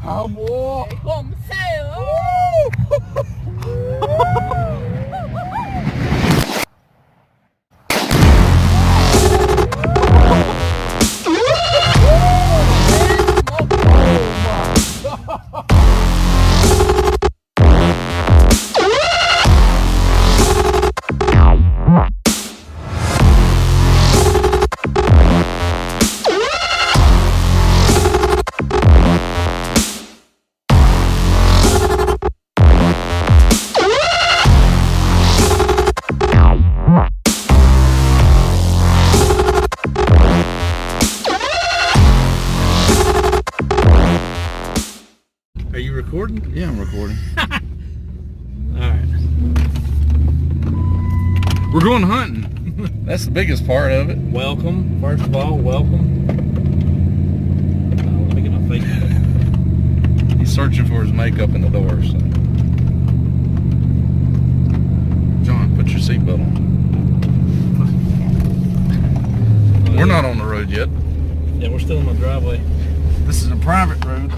Amor! Como saiu? Are you recording? Yeah, I'm recording. Alright. We're going hunting. That's the biggest part of it. Welcome. First of all, welcome. Let me get my face. He's searching for his makeup in the door, so. John, put your seatbelt on. We're not on the road yet. Yeah, we're still in my driveway. This is a private road.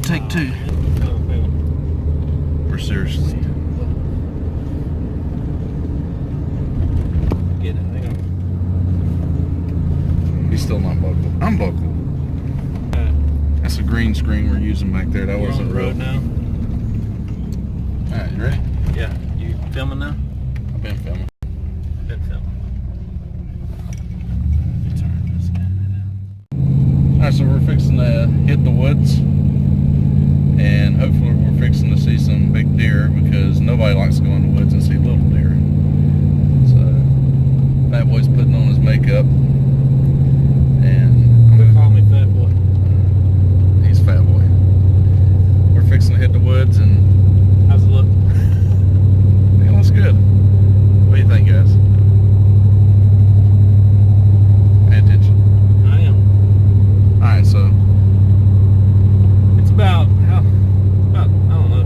Take two. We're seriously. Get it. Hang on. He's still not buckled. I'm buckled. Alright. That's a green screen we're using back there. That We're on wasn't the real. road now. Alright, you ready? Yeah. You filming now? I've been filming. Been filming. Alright, so we're fixing to hit the woods, and hopefully we're fixing to see some big deer, because nobody likes to go in the woods and see little deer. So Fat Boy's putting on his makeup, and Quit calling me Fat Boy. he's Fat Boy. We're fixing to hit the woods, and How's it look? it looks good. What do you think, guys? Pay attention. I am. Alright, so It's about I don't know,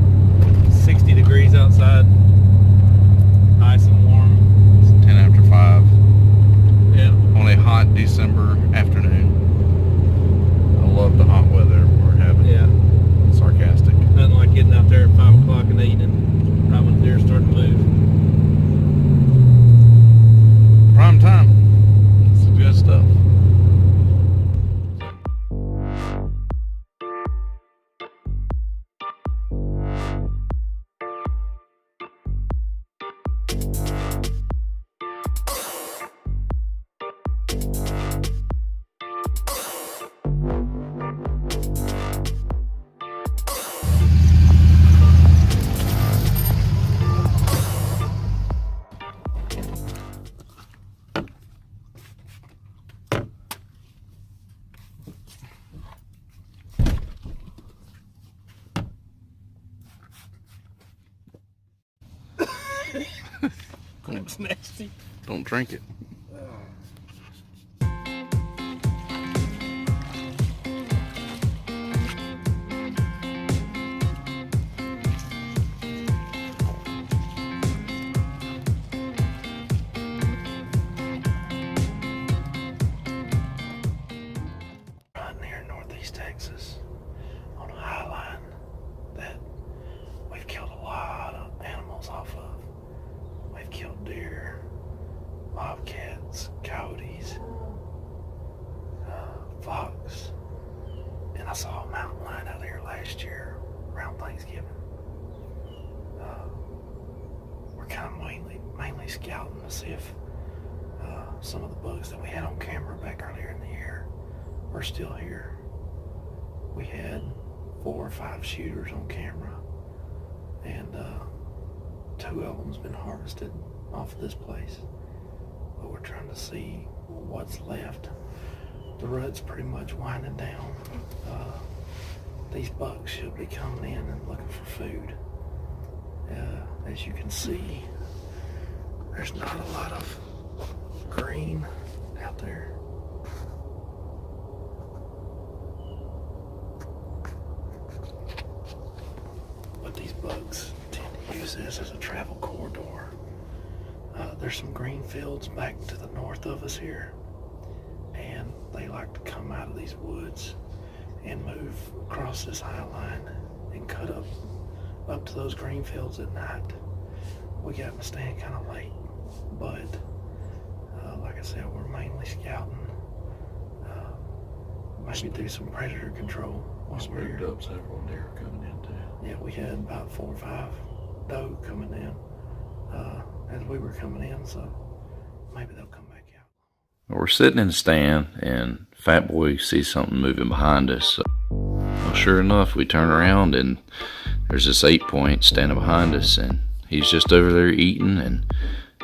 60 degrees outside. Nice and warm. it's 10 after 5 Yeah. on a hot December afternoon. I love the hot weather we're having. Yeah. Sarcastic. Nothing like getting out there at 5 o'clock in the evening, right when the deer start to move. Prime time. It's good stuff. It's nasty. Don't drink it. Right near Northeast Texas on a high line that we've killed a lot of animals off of. We've killed deer, bobcats, coyotes, fox, and I saw a mountain lion out there last year around Thanksgiving. We're kind of mainly scouting to see if some of the bugs that we had on camera back earlier in the year are still here. We had 4 or 5 shooters on camera, and 2 of them's been harvested off of this place, but we're trying to see what's left. The rut's pretty much winding down. These bucks should be coming in and looking for food. As you can see, there's not a lot of green out there. But these bugs tend to use this as a travel corridor. there's some green fields back to the north of us here, and they like to come out of these woods and move across this high line and cut up to those green fields at night. We got in the stand kind of late, but like I said, we're mainly scouting. Maybe do some predator control while we're Spooked here. up several deer coming in too. Yeah, we had about 4 or 5 doe coming in as we were coming in, so maybe they'll come back out. We're sitting in the stand, and Fat Boy sees something moving behind us. Well, sure enough, we turn around, and there's this 8-point standing behind us, and he's just over there eating, and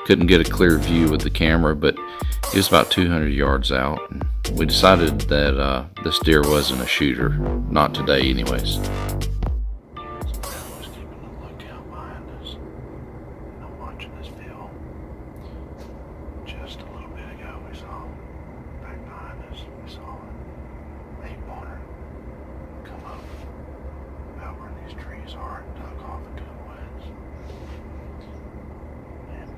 couldn't get a clear view with the camera, but he was about 200 yards out. And we decided that this deer wasn't a shooter, not today anyways. So that was keeping a lookout behind us. And I'm watching this field. Just a little bit ago, we saw back behind us, we saw an 8-pointer come up about where these trees are and duck off into the woods. And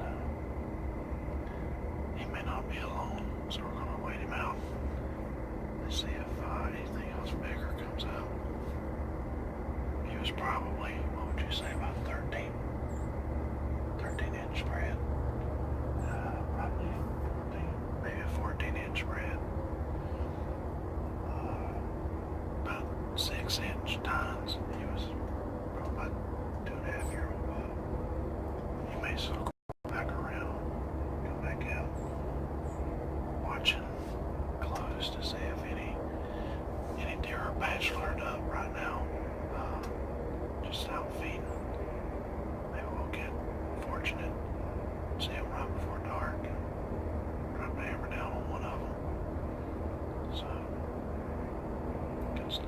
he may not be alone, so we're going to wait him out and see if anything else bigger comes out. He was probably, what would you say, about 13-inch spread. Probably 14, maybe a 14-inch spread. About 6-inch tines. He was probably about 2.5-year-old buck. He may circle back around, come back out. Watching close to see if any deer are bachelored up right now. Just out feeding. Maybe we'll get fortunate, see them right before dark, and drop a hammer down on one of them. So, good stuff.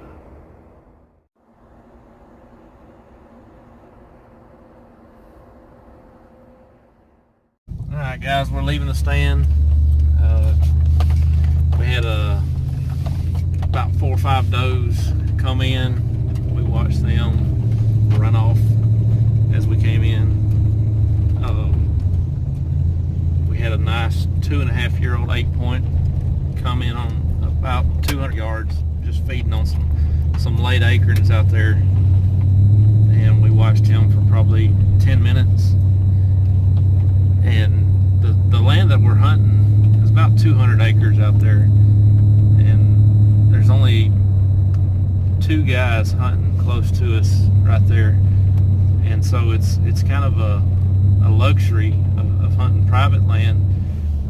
All right, guys, we're leaving the stand. We had about 4 or 5 does come in. We watched them run off as we came in. We had a nice 2.5-year-old 8-point come in on about 200 yards, just feeding on some late acorns out there. And we watched him for probably 10 minutes. And the land that we're hunting is about 200 acres out there, and there's only 2 guys hunting close to us right there, and so it's kind of a luxury of hunting private land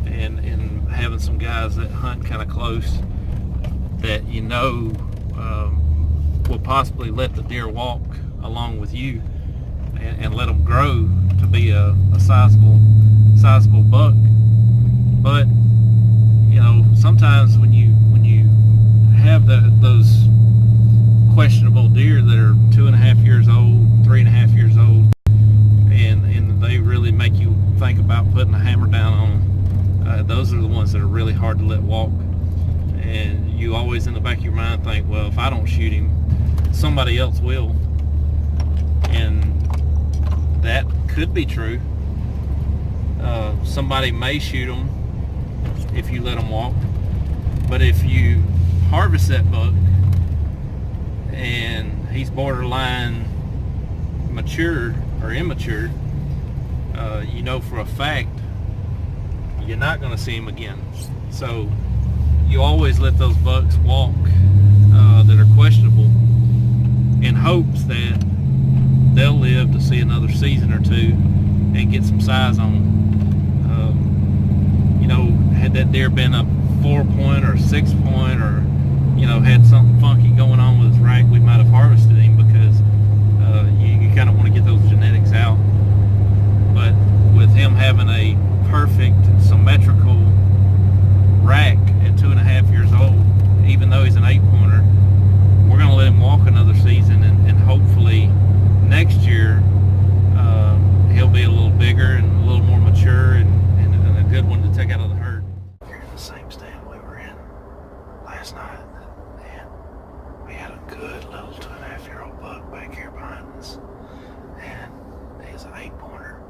and having some guys that hunt kind of close that will possibly let the deer walk along with you and let them grow to be a sizable buck. But sometimes when you have those questionable deer that are 2.5 years old, 3.5 years old, and they really make you think about putting a hammer down on them, those are the ones that are really hard to let walk. And you always in the back of your mind think, well, if I don't shoot him, somebody else will. And that could be true. Somebody may shoot them if you let them walk, but if you harvest that buck and he's borderline matured or immature, for a fact you're not going to see him again. So you always let those bucks walk that are questionable in hopes that they'll live to see another season or two and get some size on them. Had that deer been a 4-point or 6-point, or had something funky going on with his rank, we might have harvested him, because you kind of want to get those genetics out. But with him having a perfect symmetrical rack at 2.5 years old, even though he's an 8-pointer, we're going to let him walk another season, and hopefully next year he'll be a little bigger and a little more mature and a good one to take out of the herd. Here in the same stand we were in last night, and we had a good little 2.5-year-old buck back here behind us, and he's an 8-pointer,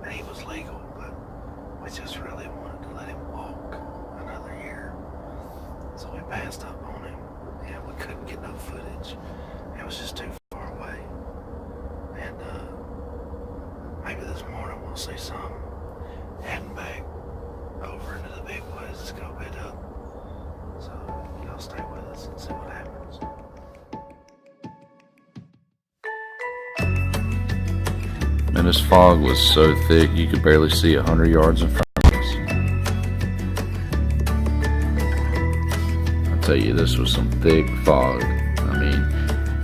and he was legal, but we just really wanted to let him walk another year. So we passed up on him, and we couldn't get no footage. It was just too far away. And maybe this morning we'll see some heading back over into the big woods to go bed up. So y'all stay with us and see what happens. And this fog was so thick you could barely see 100 yards in front of us. I tell you, this was some thick fog. I mean,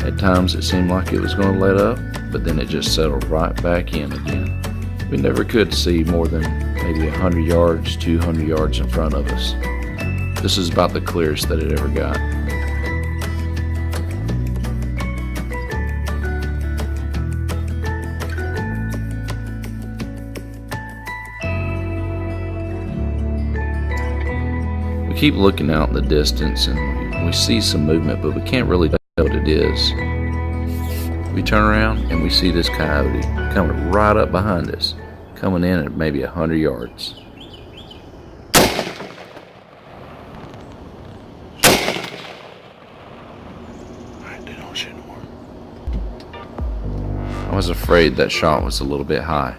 at times it seemed like it was going to let up, but then it just settled right back in again. We never could see more than maybe 100 yards, 200 yards in front of us. This is about the clearest that it ever got. We keep looking out in the distance and we see some movement, but we can't really tell what it is. We turn around and we see this coyote coming right up behind us, coming in at maybe 100 yards. Alright, dude, don't shoot no more. I was afraid that shot was a little bit high.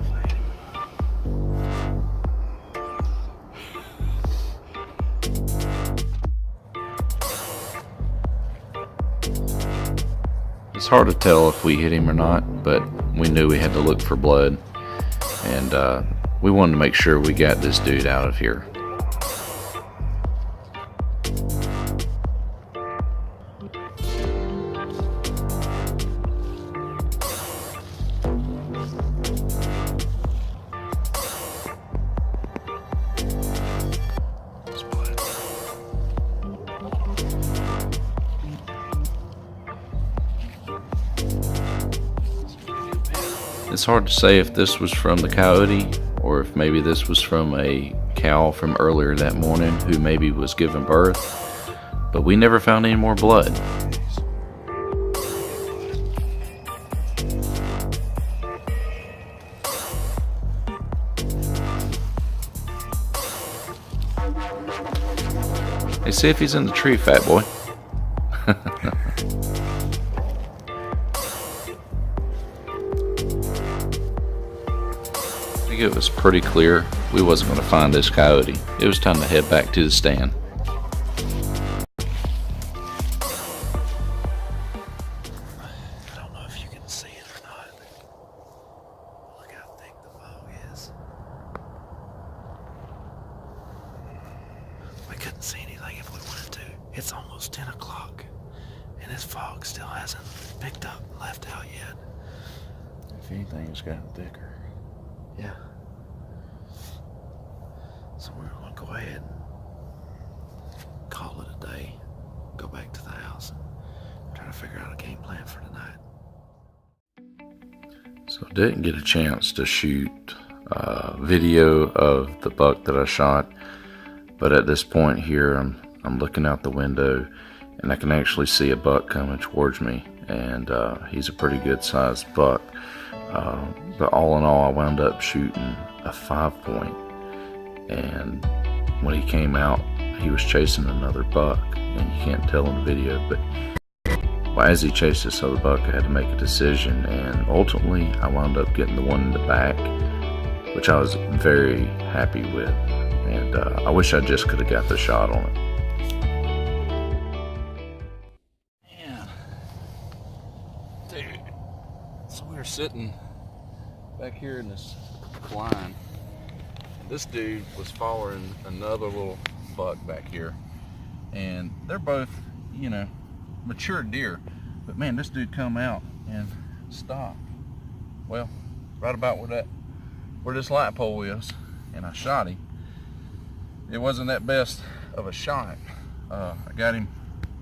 It's hard to tell if we hit him or not, but we knew we had to look for blood, and we wanted to make sure we got this dude out of here. It's hard to say if this was from the coyote or if maybe this was from a cow from earlier that morning who maybe was giving birth, but we never found any more blood. Hey, see if he's in the tree, fat boy. I think it was pretty clear we wasn't going to find this coyote. It was time to head back to the stand. I don't know if you can see it or not. Look how thick the fog is. We couldn't see anything if we wanted to. It's almost 10 o'clock, and this fog still hasn't picked up and left out yet. If anything, it's gotten thicker. Yeah. So we're going to go ahead and call it a day, go back to the house, and try to figure out a game plan for tonight. So I didn't get a chance to shoot video of the buck that I shot, but at this point here I'm looking out the window and I can actually see a buck coming towards me, and he's a pretty good sized buck. But all in all, I wound up shooting a 5-point, and when he came out, he was chasing another buck, and you can't tell in the video, but as he chased this other buck, I had to make a decision, and ultimately I wound up getting the one in the back, which I was very happy with, and I wish I just could have got the shot on it. Man, dude. So we were sitting back here in this line. This dude was following another little buck back here, and they're both, you know, mature deer. But man, this dude come out and stopped. Well, right about where this light pole is, and I shot him. It wasn't that best of a shot. I got him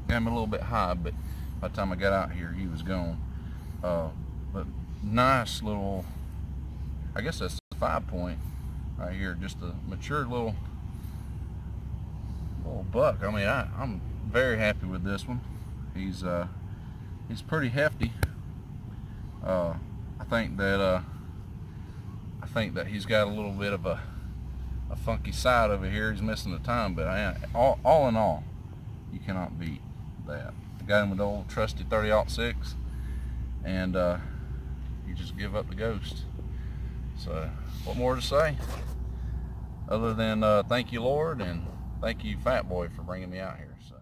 a little bit high, but by the time I got out here, he was gone. But nice little, I guess that's a 5-point right here, just a mature little buck. I mean, I'm very happy with this one. He's pretty hefty. I think that he's got a little bit of a a funky side over here. He's missing the time, but all in all, you cannot beat that. I got him with the old trusty 30-06, and he just give up the ghost. So what more to say other than thank you, Lord, and thank you, Fat Boy, for bringing me out here. So